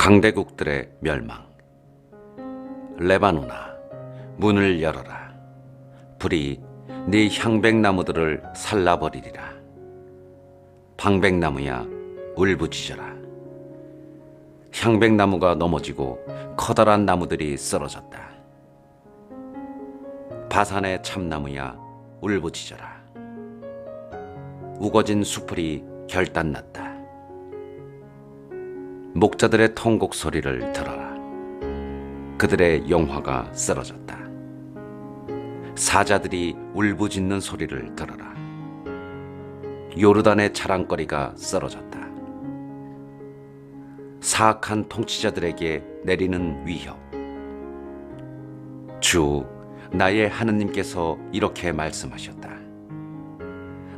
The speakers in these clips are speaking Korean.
강대국들의 멸망. 레바논아, 문을 열어라. 불이 네 향백나무들을 살라버리리라. 방백나무야, 울부짖어라. 향백나무가 넘어지고 커다란 나무들이 쓰러졌다. 바산의 참나무야, 울부짖어라. 우거진 수풀이 결단났다. 목자들의 통곡 소리를 들어라. 그들의 영화가 쓰러졌다. 사자들이 울부짖는 소리를 들어라. 요르단의 자랑거리가 쓰러졌다. 사악한 통치자들에게 내리는 위협. 주, 나의 하느님께서 이렇게 말씀하셨다.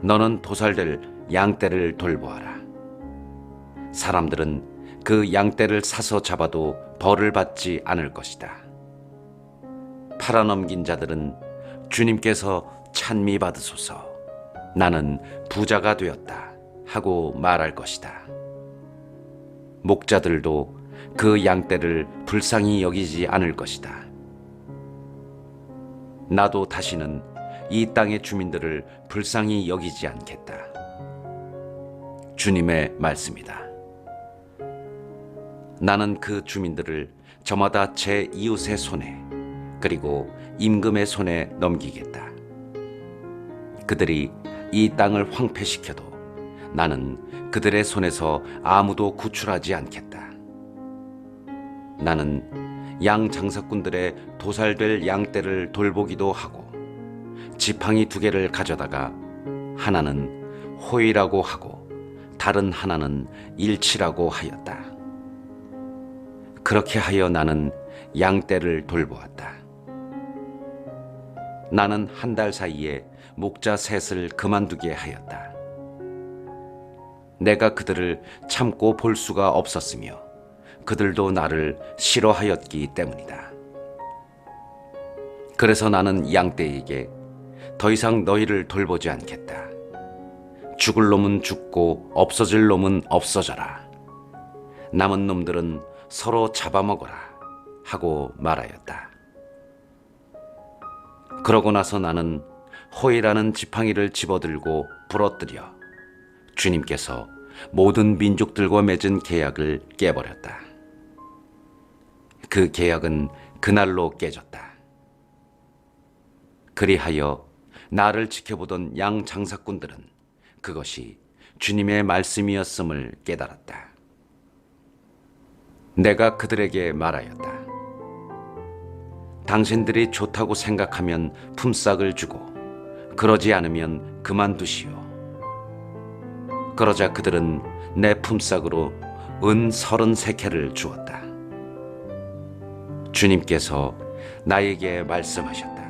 너는 도살될 양떼를 돌보아라. 사람들은 그 양떼를 사서 잡아도 벌을 받지 않을 것이다. 팔아넘긴 자들은 주님께서 찬미 받으소서, 나는 부자가 되었다 하고 말할 것이다. 목자들도 그 양떼를 불쌍히 여기지 않을 것이다. 나도 다시는 이 땅의 주민들을 불쌍히 여기지 않겠다. 주님의 말씀이다. 나는 그 주민들을 저마다 제 이웃의 손에 그리고 임금의 손에 넘기겠다. 그들이 이 땅을 황폐시켜도 나는 그들의 손에서 아무도 구출하지 않겠다. 나는 양 장사꾼들의 도살될 양떼를 돌보기도 하고 지팡이 2개를 가져다가 하나는 호위라고 하고 다른 하나는 일치라고 하였다. 그렇게 하여 나는 양떼를 돌보았다. 나는 한 달 사이에 목자 셋을 그만두게 하였다. 내가 그들을 참고 볼 수가 없었으며 그들도 나를 싫어하였기 때문이다. 그래서 나는 양떼에게 더 이상 너희를 돌보지 않겠다. 죽을 놈은 죽고 없어질 놈은 없어져라. 남은 놈들은 서로 잡아먹어라 하고 말하였다. 그러고 나서 나는 호이라는 지팡이를 집어들고 부러뜨려 주님께서 모든 민족들과 맺은 계약을 깨버렸다. 그 계약은 그날로 깨졌다. 그리하여 나를 지켜보던 양 장사꾼들은 그것이 주님의 말씀이었음을 깨달았다. 내가 그들에게 말하였다. 당신들이 좋다고 생각하면 품삯을 주고 그러지 않으면 그만두시오. 그러자 그들은 내 품삯으로 은 33개를 주었다. 주님께서 나에게 말씀하셨다.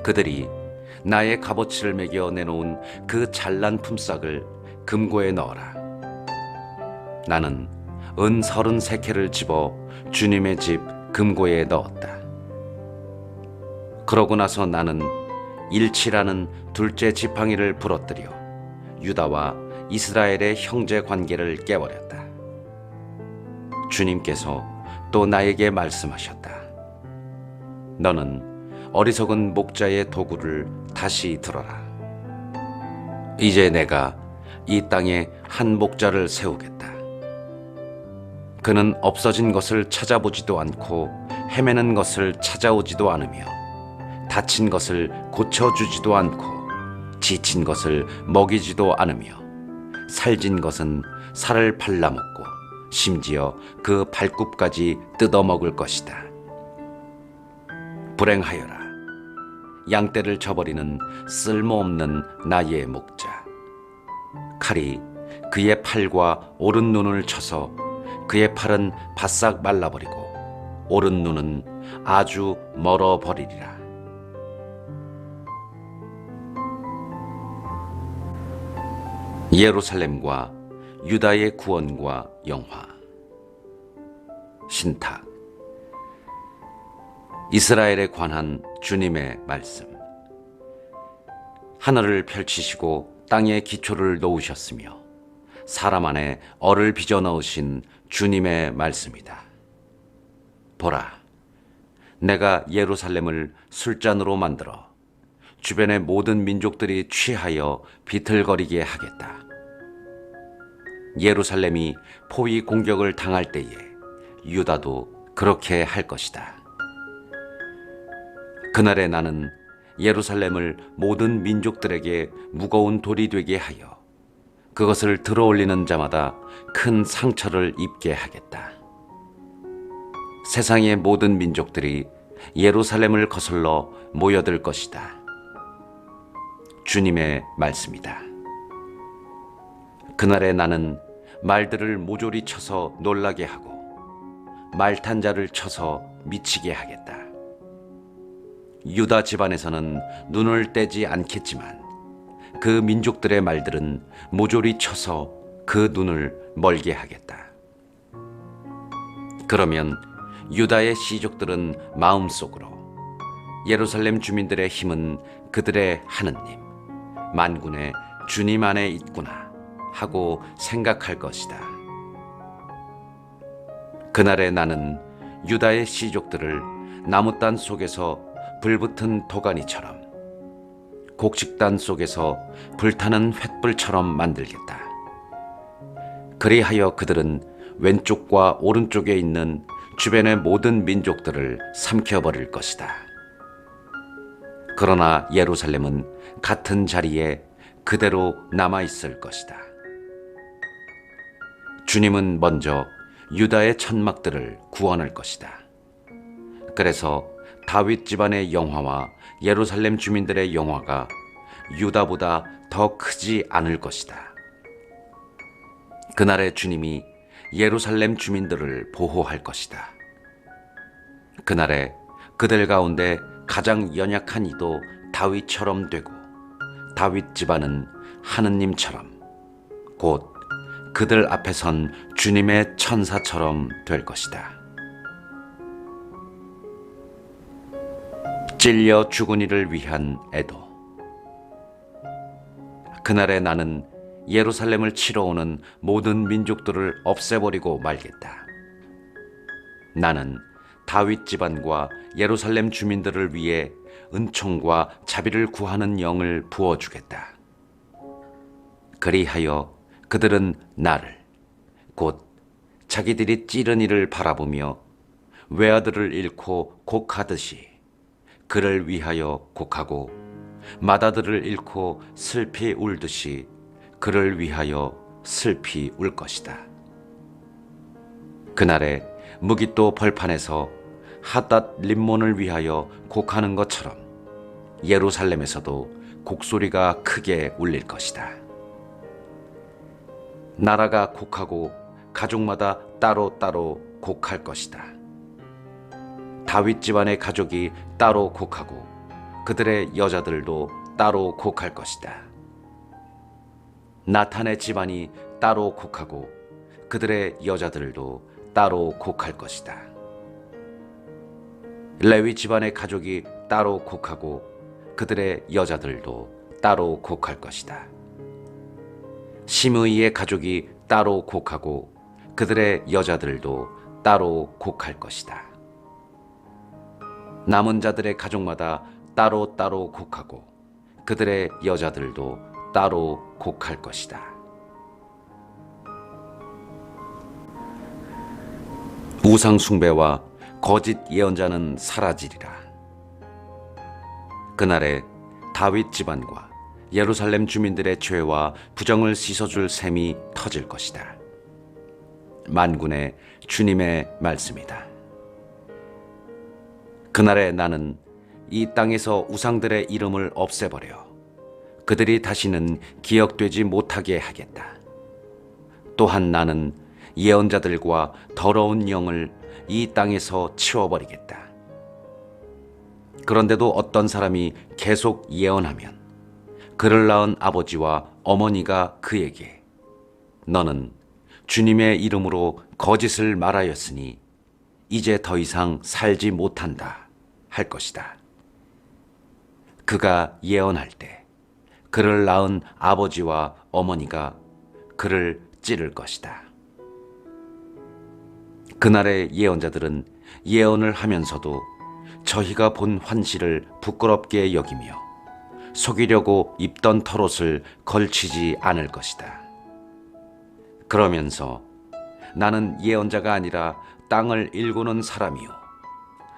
그들이 나의 값어치를 매겨 내놓은 그 잘난 품삯을 금고에 넣어라. 나는 은 33개를 집어 주님의 집 금고에 넣었다. 그러고 나서 나는 일치라는 둘째 지팡이를 부러뜨려 유다와 이스라엘의 형제 관계를 깨버렸다. 주님께서 또 나에게 말씀하셨다. 너는 어리석은 목자의 도구를 다시 들어라. 이제 내가 이 땅에 한 목자를 세우겠다. 그는 없어진 것을 찾아보지도 않고 헤매는 것을 찾아오지도 않으며 다친 것을 고쳐주지도 않고 지친 것을 먹이지도 않으며 살진 것은 살을 발라먹고 심지어 그 발굽까지 뜯어먹을 것이다. 불행하여라. 양떼를 저버리는 쓸모없는 나의 목자. 칼이 그의 팔과 오른 눈을 쳐서 그의 팔은 바싹 말라버리고 오른 눈은 아주 멀어버리리라. 예루살렘과 유다의 구원과 영화. 신탁. 이스라엘에 관한 주님의 말씀. 하늘을 펼치시고 땅에 기초를 놓으셨으며 사람 안에 얼을 빚어 넣으신 주님의 말씀이다. 보라, 내가 예루살렘을 술잔으로 만들어 주변의 모든 민족들이 취하여 비틀거리게 하겠다. 예루살렘이 포위 공격을 당할 때에 유다도 그렇게 할 것이다. 그날에 나는 예루살렘을 모든 민족들에게 무거운 돌이 되게 하여 그것을 들어올리는 자마다 큰 상처를 입게 하겠다. 세상의 모든 민족들이 예루살렘을 거슬러 모여들 것이다. 주님의 말씀이다. 그날에 나는 말들을 모조리 쳐서 놀라게 하고 말탄 자를 쳐서 미치게 하겠다. 유다 집안에서는 눈을 떼지 않겠지만 그 민족들의 말들은 모조리 쳐서 그 눈을 멀게 하겠다. 그러면 유다의 시족들은 마음속으로 예루살렘 주민들의 힘은 그들의 하느님, 만군의 주님 안에 있구나 하고 생각할 것이다. 그날에 나는 유다의 시족들을 나무단 속에서 불붙은 도가니처럼 곡식단 속에서 불타는 횃불처럼 만들겠다. 그리하여 그들은 왼쪽과 오른쪽에 있는 주변의 모든 민족들을 삼켜버릴 것이다. 그러나 예루살렘은 같은 자리에 그대로 남아있을 것이다. 주님은 먼저 유다의 천막들을 구원할 것이다. 그래서 다윗 집안의 영화와 예루살렘 주민들의 영화가 유다보다 더 크지 않을 것이다. 그날에 주님이 예루살렘 주민들을 보호할 것이다. 그날에 그들 가운데 가장 연약한 이도 다윗처럼 되고 다윗 집안은 하느님처럼 곧 그들 앞에 선 주님의 천사처럼 될 것이다. 찔려 죽은 이를 위한 애도. 그날에 나는 예루살렘을 치러 오는 모든 민족들을 없애버리고 말겠다. 나는 다윗 집안과 예루살렘 주민들을 위해 은총과 자비를 구하는 영을 부어주겠다. 그리하여 그들은 나를 곧 자기들이 찌른 이를 바라보며 외아들을 잃고 곡하듯이 그를 위하여 곡하고 맏아들을 잃고 슬피 울듯이 그를 위하여 슬피 울 것이다. 그날에 무깃도 벌판에서 핫닷 림몬을 위하여 곡하는 것처럼 예루살렘에서도 곡소리가 크게 울릴 것이다. 나라가 곡하고 가족마다 따로따로 곡할 것이다. 다윗 집안의 가족이 따로 곡하고 그들의 여자들도 따로 곡할 것이다. 나탄의 집안이 따로 곡하고 그들의 여자들도 따로 곡할 것이다. 레위 집안의 가족이 따로 곡하고 그들의 여자들도 따로 곡할 것이다. 시므이의 가족이 따로 곡하고 그들의 여자들도 따로 곡할 것이다. 남은 자들의 가족마다 따로 곡하고 그들의 여자들도 따로 곡할 것이다. 우상 숭배와 거짓 예언자는 사라지리라. 그날에 다윗 집안과 예루살렘 주민들의 죄와 부정을 씻어줄 셈이 터질 것이다. 만군의 주님의 말씀이다. 그날에 나는 이 땅에서 우상들의 이름을 없애버려 그들이 다시는 기억되지 못하게 하겠다. 또한 나는 예언자들과 더러운 영을 이 땅에서 치워버리겠다. 그런데도 어떤 사람이 계속 예언하면 그를 낳은 아버지와 어머니가 그에게 너는 주님의 이름으로 거짓을 말하였으니 이제 더 이상 살지 못한다 할 것이다. 그가 예언할 때 그를 낳은 아버지와 어머니가 그를 찌를 것이다. 그날의 예언자들은 예언을 하면서도 저희가 본 환시를 부끄럽게 여기며 속이려고 입던 털옷을 걸치지 않을 것이다. 그러면서 나는 예언자가 아니라 땅을 일구는 사람이요,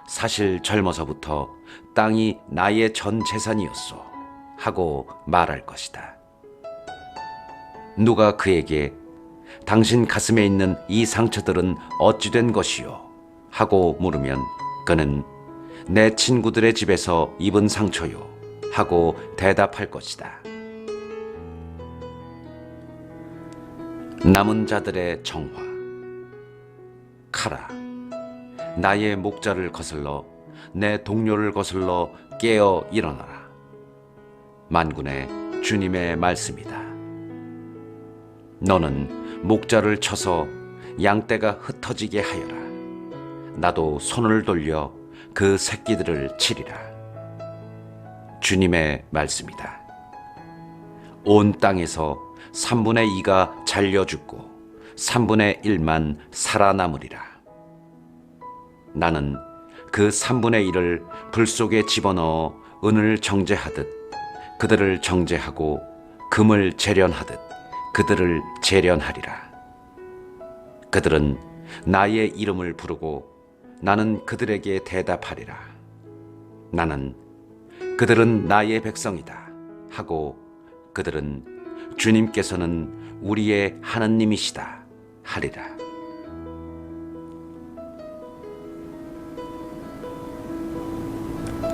사실 젊어서부터 땅이 나의 전 재산이었소 하고 말할 것이다. 누가 그에게 당신 가슴에 있는 이 상처들은 어찌 된 것이요 하고 물으면 그는 내 친구들의 집에서 입은 상처요 하고 대답할 것이다. 남은 자들의 정화. 카라, 나의 목자를 거슬러 내 동료를 거슬러 깨어 일어나라. 만군의 주님의 말씀이다. 너는 목자를 쳐서 양떼가 흩어지게 하여라. 나도 손을 돌려 그 새끼들을 치리라. 주님의 말씀이다. 온 땅에서 3분의 2가 잘려 죽고 3분의 1만 살아남으리라. 나는 그 3분의 1을 불 속에 집어넣어 은을 정제하듯 그들을 정제하고 금을 재련하듯 그들을 재련하리라. 그들은 나의 이름을 부르고 나는 그들에게 대답하리라. 나는 그들은 나의 백성이다 하고 그들은 주님께서는 우리의 하나님이시다 하리라.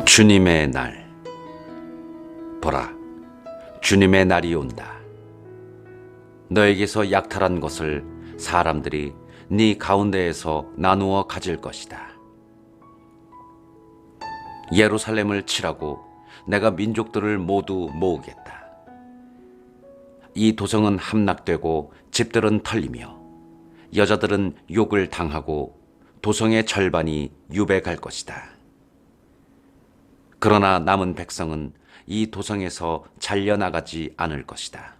주님의 날. 보라, 주님의 날이 온다. 너에게서 약탈한 것을 사람들이 네 가운데에서 나누어 가질 것이다. 예루살렘을 치라고 내가 민족들을 모두 모으겠다. 이 도성은 함락되고 집들은 털리며 여자들은 욕을 당하고 도성의 절반이 유배갈 것이다. 그러나 남은 백성은 이 도성에서 잘려나가지 않을 것이다.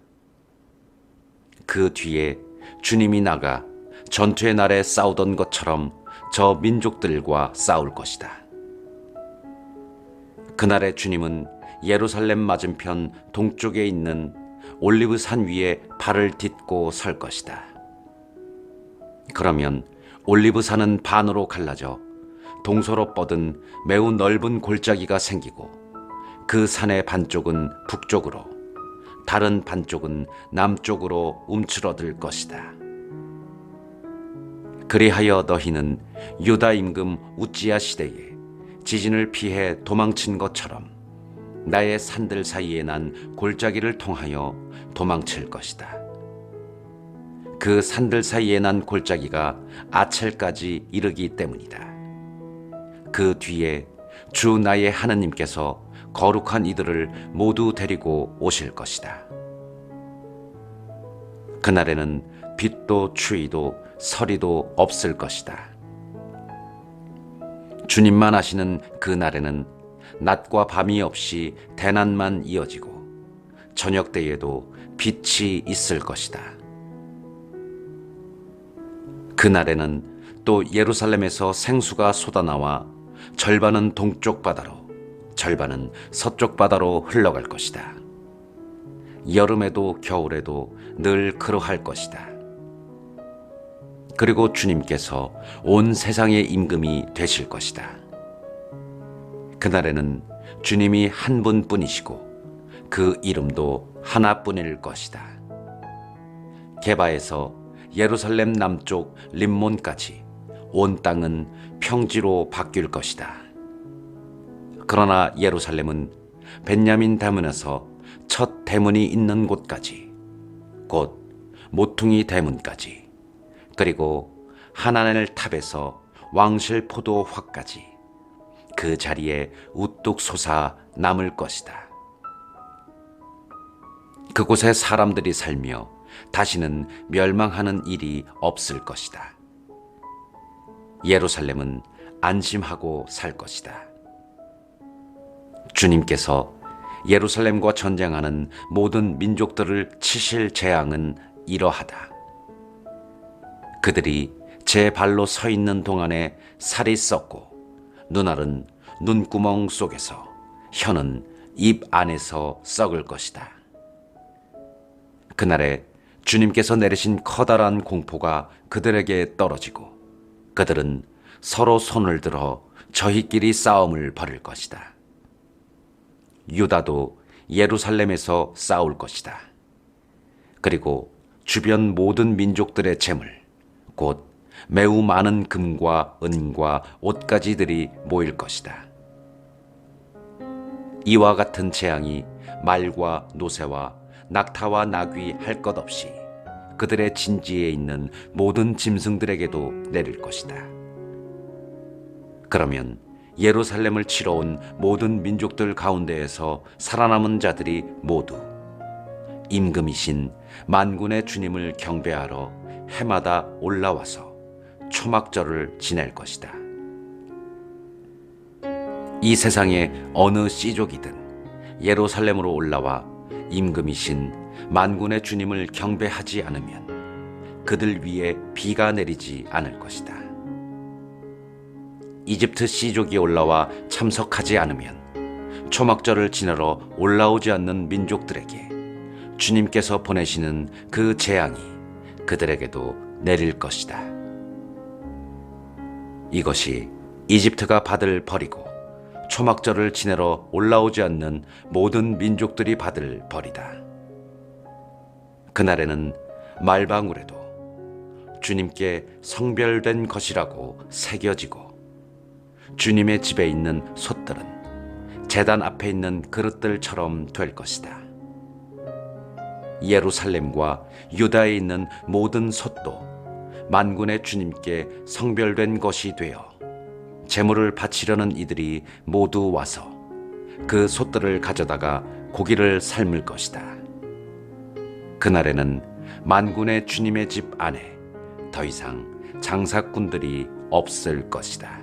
그 뒤에 주님이 나가 전투의 날에 싸우던 것처럼 저 민족들과 싸울 것이다. 그날에 주님은 예루살렘 맞은편 동쪽에 있는 올리브산 위에 발을 딛고 설 것이다. 그러면 올리브산은 반으로 갈라져 동서로 뻗은 매우 넓은 골짜기가 생기고 그 산의 반쪽은 북쪽으로 다른 반쪽은 남쪽으로 움츠러들 것이다. 그리하여 너희는 유다 임금 우찌야 시대에 지진을 피해 도망친 것처럼 나의 산들 사이에 난 골짜기를 통하여 도망칠 것이다. 그 산들 사이에 난 골짜기가 아첼까지 이르기 때문이다. 그 뒤에 주 나의 하나님께서 거룩한 이들을 모두 데리고 오실 것이다. 그날에는 빛도 추위도 서리도 없을 것이다. 주님만 아시는 그 날에는 낮과 밤이 없이 대낮만 이어지고 저녁 때에도 빛이 있을 것이다. 그 날에는 또 예루살렘에서 생수가 솟아나와 절반은 동쪽 바다로 절반은 서쪽 바다로 흘러갈 것이다. 여름에도 겨울에도 늘 그러할 것이다. 그리고 주님께서 온 세상의 임금이 되실 것이다. 그날에는 주님이 한 분뿐이시고 그 이름도 하나뿐일 것이다. 게바에서 예루살렘 남쪽 림몬까지 온 땅은 평지로 바뀔 것이다. 그러나 예루살렘은 벤야민 대문에서 첫 대문이 있는 곳까지, 곧 모퉁이 대문까지, 그리고 하나넬 탑에서 왕실 포도 화까지 그 자리에 우뚝 솟아 남을 것이다. 그곳에 사람들이 살며 다시는 멸망하는 일이 없을 것이다. 예루살렘은 안심하고 살 것이다. 주님께서 예루살렘과 전쟁하는 모든 민족들을 치실 재앙은 이러하다. 그들이 제 발로 서 있는 동안에 살이 썩고 눈알은 눈구멍 속에서 혀는 입 안에서 썩을 것이다. 그날에 주님께서 내리신 커다란 공포가 그들에게 떨어지고 그들은 서로 손을 들어 저희끼리 싸움을 벌일 것이다. 유다도 예루살렘에서 싸울 것이다. 그리고 주변 모든 민족들의 재물, 곧 매우 많은 금과 은과 옷가지들이 모일 것이다. 이와 같은 재앙이 말과 노새와 낙타와 나귀 할 것 없이 그들의 진지에 있는 모든 짐승들에게도 내릴 것이다. 그러면 예루살렘을 치러 온 모든 민족들 가운데에서 살아남은 자들이 모두 임금이신 만군의 주님을 경배하러 해마다 올라와서 초막절을 지낼 것이다. 이 세상의 어느 씨족이든 예루살렘으로 올라와 임금이신 만군의 주님을 경배하지 않으면 그들 위에 비가 내리지 않을 것이다. 이집트 씨족이 올라와 참석하지 않으면 초막절을 지내러 올라오지 않는 민족들에게 주님께서 보내시는 그 재앙이 그들에게도 내릴 것이다. 이것이 이집트가 받을 벌이고 초막절을 지내러 올라오지 않는 모든 민족들이 받을 벌이다. 그날에는 말방울에도 주님께 성별된 것이라고 새겨지고 주님의 집에 있는 솥들은 제단 앞에 있는 그릇들처럼 될 것이다. 예루살렘과 유다에 있는 모든 솥도 만군의 주님께 성별된 것이 되어 제물을 바치려는 이들이 모두 와서 그 솥들을 가져다가 고기를 삶을 것이다. 그날에는 만군의 주님의 집 안에 더 이상 장사꾼들이 없을 것이다.